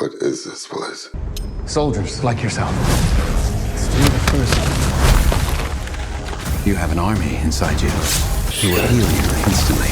What is this place? Soldiers like yourself. Let's do the first. You have an army inside you who will heal you instantly.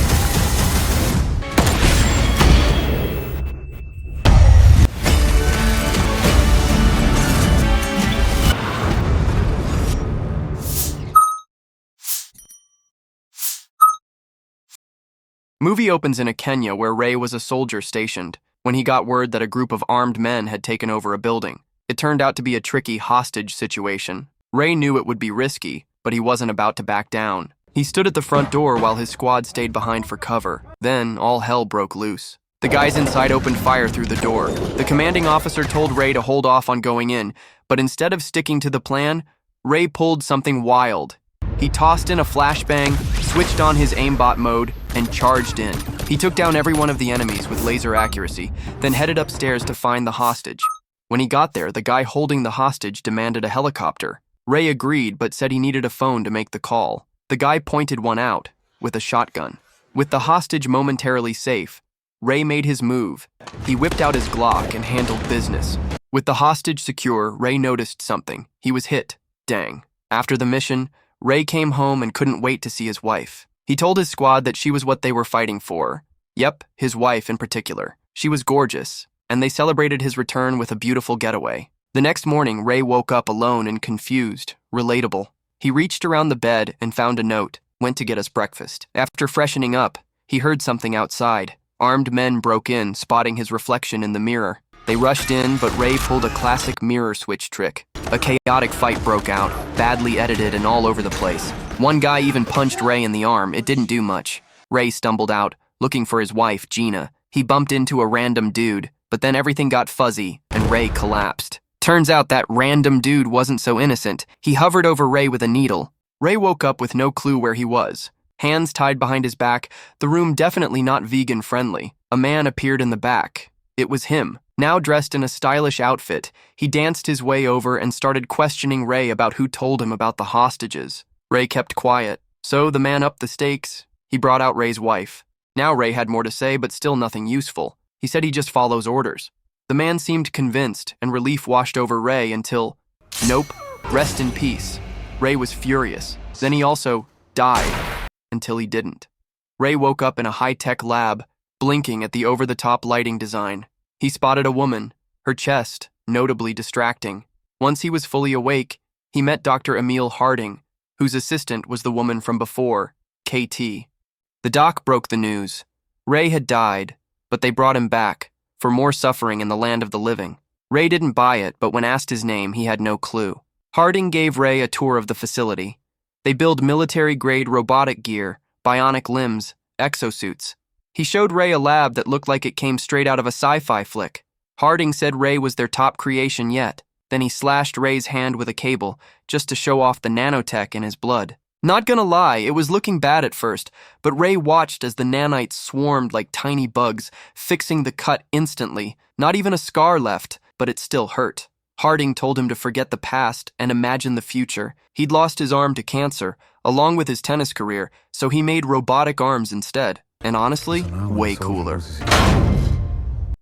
Movie opens in a Kenya where Ray was a soldier stationed when he got word that a group of armed men had taken over a building. It turned out to be a tricky hostage situation. Ray knew it would be risky, but he wasn't about to back down. He stood at the front door while his squad stayed behind for cover. Then, all hell broke loose. The guys inside opened fire through the door. The commanding officer told Ray to hold off on going in, but instead of sticking to the plan, Ray pulled something wild. He tossed in a flashbang, switched on his aimbot mode, and charged in. He took down every one of the enemies with laser accuracy, then headed upstairs to find the hostage. When he got there, the guy holding the hostage demanded a helicopter. Ray agreed, but said he needed a phone to make the call. The guy pointed one out, with a shotgun. With the hostage momentarily safe, Ray made his move. He whipped out his Glock and handled business. With the hostage secure, Ray noticed something. He was hit. Dang. After the mission, Ray came home and couldn't wait to see his wife. He told his squad that she was what they were fighting for. Yep, his wife in particular. She was gorgeous, and they celebrated his return with a beautiful getaway. The next morning, Ray woke up alone and confused, relatable. He reached around the bed and found a note, went to get us breakfast. After freshening up, he heard something outside. Armed men broke in, spotting his reflection in the mirror. They rushed in, but Ray pulled a classic mirror switch trick. A chaotic fight broke out, badly edited and all over the place. One guy even punched Ray in the arm. It didn't do much. Ray stumbled out, looking for his wife, Gina. He bumped into a random dude, but then everything got fuzzy, and Ray collapsed. Turns out that random dude wasn't so innocent. He hovered over Ray with a needle. Ray woke up with no clue where he was. Hands tied behind his back, the room definitely not vegan-friendly. A man appeared in the back. It was him. Now dressed in a stylish outfit, he danced his way over and started questioning Ray about who told him about the hostages. Ray kept quiet, so the man upped the stakes. He brought out Ray's wife. Now Ray had more to say, but still nothing useful. He said he just follows orders. The man seemed convinced, and relief washed over Ray until, nope, rest in peace. Ray was furious. Then he also died, until he didn't. Ray woke up in a high-tech lab, blinking at the over-the-top lighting design. He spotted a woman, her chest notably distracting. Once he was fully awake, he met Dr. Emil Harding, whose assistant was the woman from before, KT. The doc broke the news. Ray had died, but they brought him back, for more suffering in the land of the living. Ray didn't buy it, but when asked his name, he had no clue. Harding gave Ray a tour of the facility. They build military-grade robotic gear, bionic limbs, exosuits. He showed Ray a lab that looked like it came straight out of a sci-fi flick. Harding said Ray was their top creation yet. Then he slashed Ray's hand with a cable, just to show off the nanotech in his blood. Not gonna lie, it was looking bad at first, but Ray watched as the nanites swarmed like tiny bugs, fixing the cut instantly. Not even a scar left, but it still hurt. Harding told him to forget the past and imagine the future. He'd lost his arm to cancer, along with his tennis career, so he made robotic arms instead. And honestly, way cooler.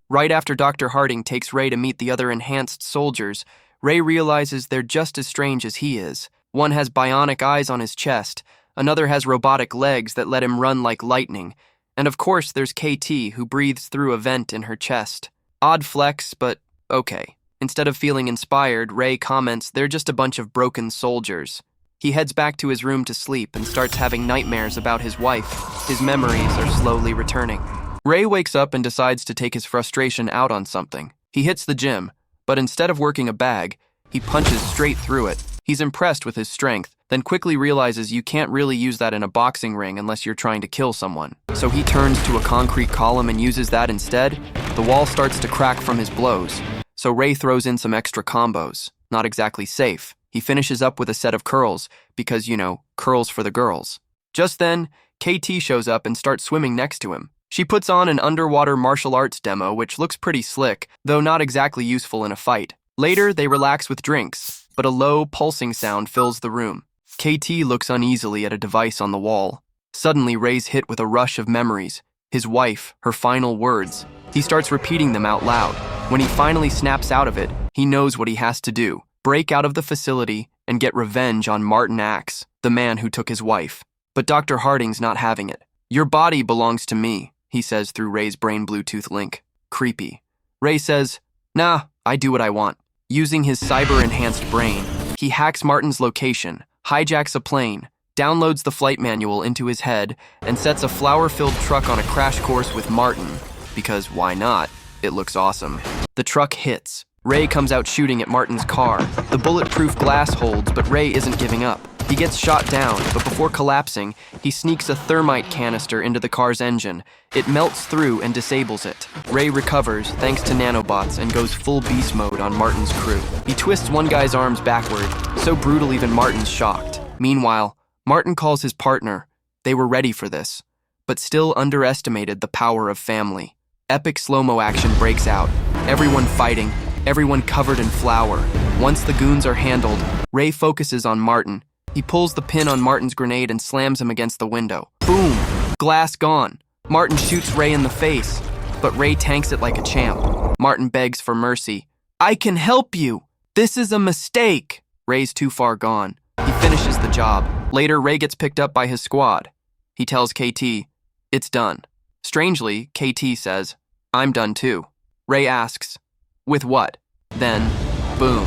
Right after Dr. Harding takes Ray to meet the other enhanced soldiers, Ray realizes they're just as strange as he is. One has bionic eyes on his chest, another has robotic legs that let him run like lightning, and of course there's KT, who breathes through a vent in her chest. Odd flex, but okay. Instead of feeling inspired, Ray comments they're just a bunch of broken soldiers. He heads back to his room to sleep and starts having nightmares about his wife. His memories are slowly returning. Ray wakes up and decides to take his frustration out on something. He hits the gym, but instead of working a bag, he punches straight through it. He's impressed with his strength, then quickly realizes you can't really use that in a boxing ring unless you're trying to kill someone. So he turns to a concrete column and uses that instead. The wall starts to crack from his blows, so Ray throws in some extra combos. Not exactly safe. He finishes up with a set of curls, because, curls for the girls. Just then, KT shows up and starts swimming next to him. She puts on an underwater martial arts demo, which looks pretty slick, though not exactly useful in a fight. Later, they relax with drinks, but a low, pulsing sound fills the room. KT looks uneasily at a device on the wall. Suddenly, Ray's hit with a rush of memories. His wife, her final words. He starts repeating them out loud. When he finally snaps out of it, he knows what he has to do: break out of the facility and get revenge on Martin Axe, the man who took his wife. But Dr. Harding's not having it. "Your body belongs to me," he says through Ray's brain Bluetooth link. Creepy. Ray says, "Nah, I do what I want." Using his cyber-enhanced brain, he hacks Martin's location, hijacks a plane, downloads the flight manual into his head, and sets a flower-filled truck on a crash course with Martin. Because why not? It looks awesome. The truck hits. Ray comes out shooting at Martin's car. The bulletproof glass holds, but Ray isn't giving up. He gets shot down, but before collapsing, he sneaks a thermite canister into the car's engine. It melts through and disables it. Ray recovers thanks to nanobots and goes full beast mode on Martin's crew. He twists one guy's arms backward, so brutal even Martin's shocked. Meanwhile, Martin calls his partner. They were ready for this, but still underestimated the power of family. Epic slow-mo action breaks out. Everyone fighting, everyone covered in flour. Once the goons are handled, Ray focuses on Martin. He pulls the pin on Martin's grenade and slams him against the window. Boom! Glass gone. Martin shoots Ray in the face, but Ray tanks it like a champ. Martin begs for mercy. "I can help you. This is a mistake." Ray's too far gone. He finishes the job. Later, Ray gets picked up by his squad. He tells KT, "It's done." Strangely, KT says, "I'm done too." Ray asks, "With what?" Then, boom.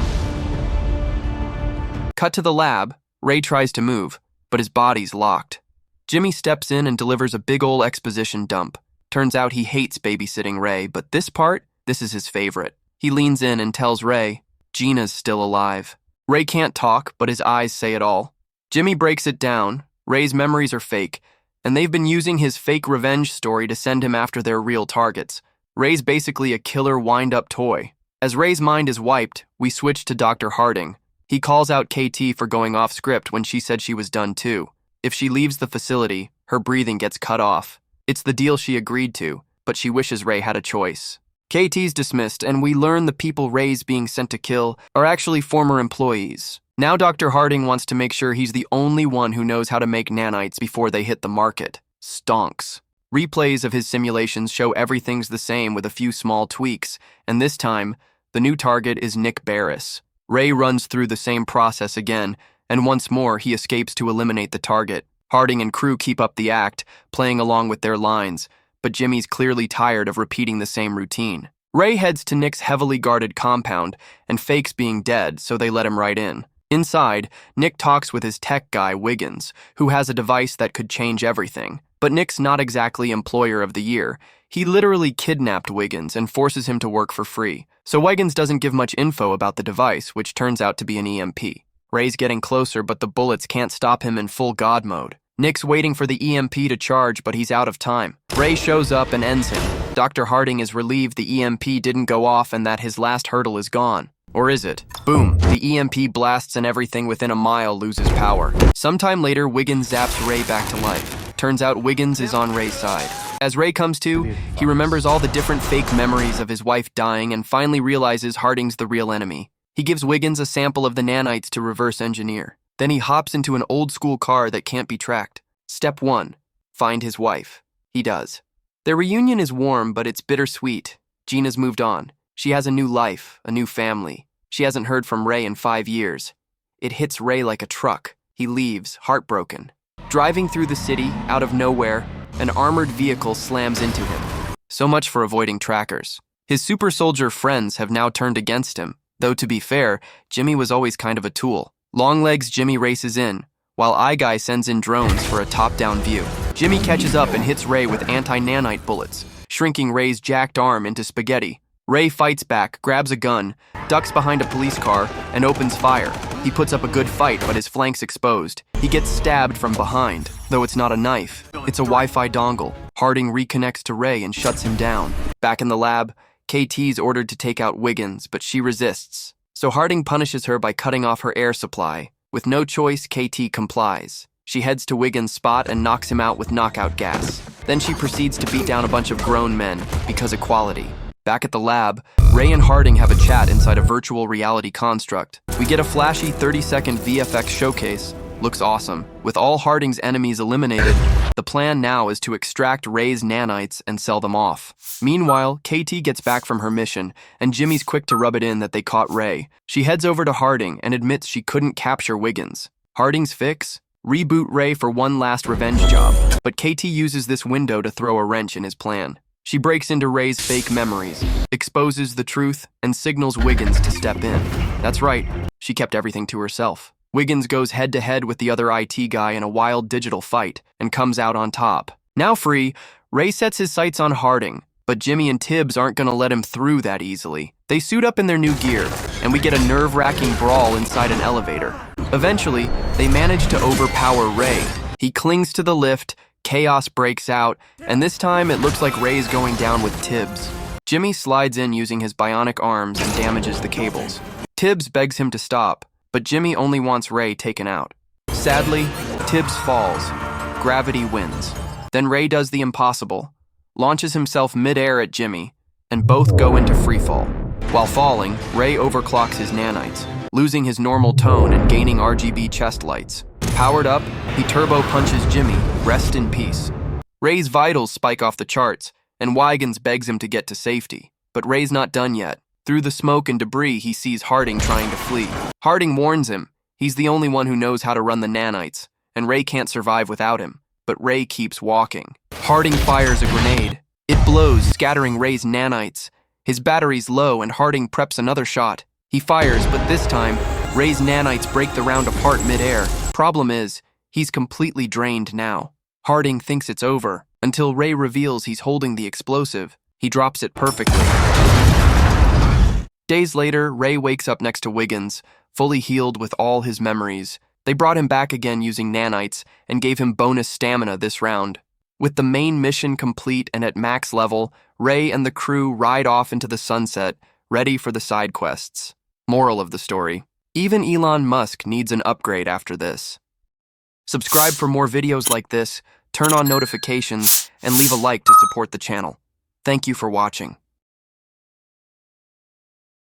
Cut to the lab. Ray tries to move, but his body's locked. Jimmy steps in and delivers a big ol' exposition dump. Turns out he hates babysitting Ray, but this is his favorite. He leans in and tells Ray, Gina's still alive. Ray can't talk, but his eyes say it all. Jimmy breaks it down. Ray's memories are fake, and they've been using his fake revenge story to send him after their real targets. Ray's basically a killer wind-up toy. As Ray's mind is wiped, we switch to Dr. Harding. He calls out KT for going off script when she said she was done too. If she leaves the facility, her breathing gets cut off. It's the deal she agreed to, but she wishes Ray had a choice. KT's dismissed, and we learn the people Ray's being sent to kill are actually former employees. Now Dr. Harding wants to make sure he's the only one who knows how to make nanites before they hit the market. Stonks. Replays of his simulations show everything's the same with a few small tweaks, and this time, the new target is Nick Barris. Ray runs through the same process again, and once more he escapes to eliminate the target. Harding and crew keep up the act, playing along with their lines, but Jimmy's clearly tired of repeating the same routine. Ray heads to Nick's heavily guarded compound and fakes being dead, so they let him right in. Inside, Nick talks with his tech guy, Wiggins, who has a device that could change everything. But Nick's not exactly employer of the year. He literally kidnapped Wiggins and forces him to work for free. So Wiggins doesn't give much info about the device, which turns out to be an EMP. Ray's getting closer, but the bullets can't stop him in full God mode. Nick's waiting for the EMP to charge, but he's out of time. Ray shows up and ends him. Dr. Harding is relieved the EMP didn't go off and that his last hurdle is gone. Or is it? Boom. The EMP blasts and everything within a mile loses power. Sometime later, Wiggins zaps Ray back to life. Turns out Wiggins is on Ray's side. As Ray comes to, he remembers all the different fake memories of his wife dying and finally realizes Harding's the real enemy. He gives Wiggins a sample of the nanites to reverse engineer. Then he hops into an old-school car that can't be tracked. Step 1. Find his wife. He does. Their reunion is warm, but it's bittersweet. Gina's moved on. She has a new life, a new family. She hasn't heard from Ray in 5 years. It hits Ray like a truck. He leaves, heartbroken. Driving through the city, out of nowhere, an armored vehicle slams into him. So much for avoiding trackers. His super soldier friends have now turned against him, though to be fair, Jimmy was always kind of a tool. Longlegs Jimmy races in, while iGuy sends in drones for a top-down view. Jimmy catches up and hits Ray with anti-nanite bullets, shrinking Ray's jacked arm into spaghetti. Ray fights back, grabs a gun, ducks behind a police car, and opens fire. He puts up a good fight, but his flank's exposed. He gets stabbed from behind, though it's not a knife. It's a Wi-Fi dongle. Harding reconnects to Ray and shuts him down. Back in the lab, KT's ordered to take out Wiggins, but she resists. So Harding punishes her by cutting off her air supply. With no choice, KT complies. She heads to Wiggins' spot and knocks him out with knockout gas. Then she proceeds to beat down a bunch of grown men, because equality. Back at the lab, Ray and Harding have a chat inside a virtual reality construct. We get a flashy 30-second VFX showcase, Looks awesome. With all Harding's enemies eliminated, the plan now is to extract Ray's nanites and sell them off. Meanwhile, KT gets back from her mission, and Jimmy's quick to rub it in that they caught Ray. She heads over to Harding and admits she couldn't capture Wiggins. Harding's fix? Reboot Ray for one last revenge job, but KT uses this window to throw a wrench in his plan. She breaks into Ray's fake memories, exposes the truth, and signals Wiggins to step in. That's right, she kept everything to herself. Wiggins goes head-to-head with the other IT guy in a wild digital fight and comes out on top. Now free, Ray sets his sights on Harding, but Jimmy and Tibbs aren't going to let him through that easily. They suit up in their new gear, and we get a nerve-wracking brawl inside an elevator. Eventually, they manage to overpower Ray. He clings to the lift, chaos breaks out, and this time it looks like Ray's going down with Tibbs. Jimmy slides in using his bionic arms and damages the cables. Tibbs begs him to stop, but Jimmy only wants Ray taken out. Sadly, Tibbs falls. Gravity wins. Then Ray does the impossible, launches himself mid-air at Jimmy, and both go into freefall. While falling, Ray overclocks his nanites, losing his normal tone and gaining RGB chest lights. Powered up, he turbo punches Jimmy, rest in peace. Ray's vitals spike off the charts, and Wiggins begs him to get to safety. But Ray's not done yet. Through the smoke and debris, he sees Harding trying to flee. Harding warns him. He's the only one who knows how to run the nanites, and Ray can't survive without him. But Ray keeps walking. Harding fires a grenade. It blows, scattering Ray's nanites. His battery's low, and Harding preps another shot. He fires, but this time, Ray's nanites break the round apart mid-air. Problem is, he's completely drained now. Harding thinks it's over, until Ray reveals he's holding the explosive. He drops it perfectly. Days later, Ray wakes up next to Wiggins, fully healed with all his memories. They brought him back again using nanites and gave him bonus stamina this round. With the main mission complete and at max level, Ray and the crew ride off into the sunset, ready for the side quests. Moral of the story: even Elon Musk needs an upgrade after this. Subscribe for more videos like this, turn on notifications, and leave a like to support the channel. Thank you for watching.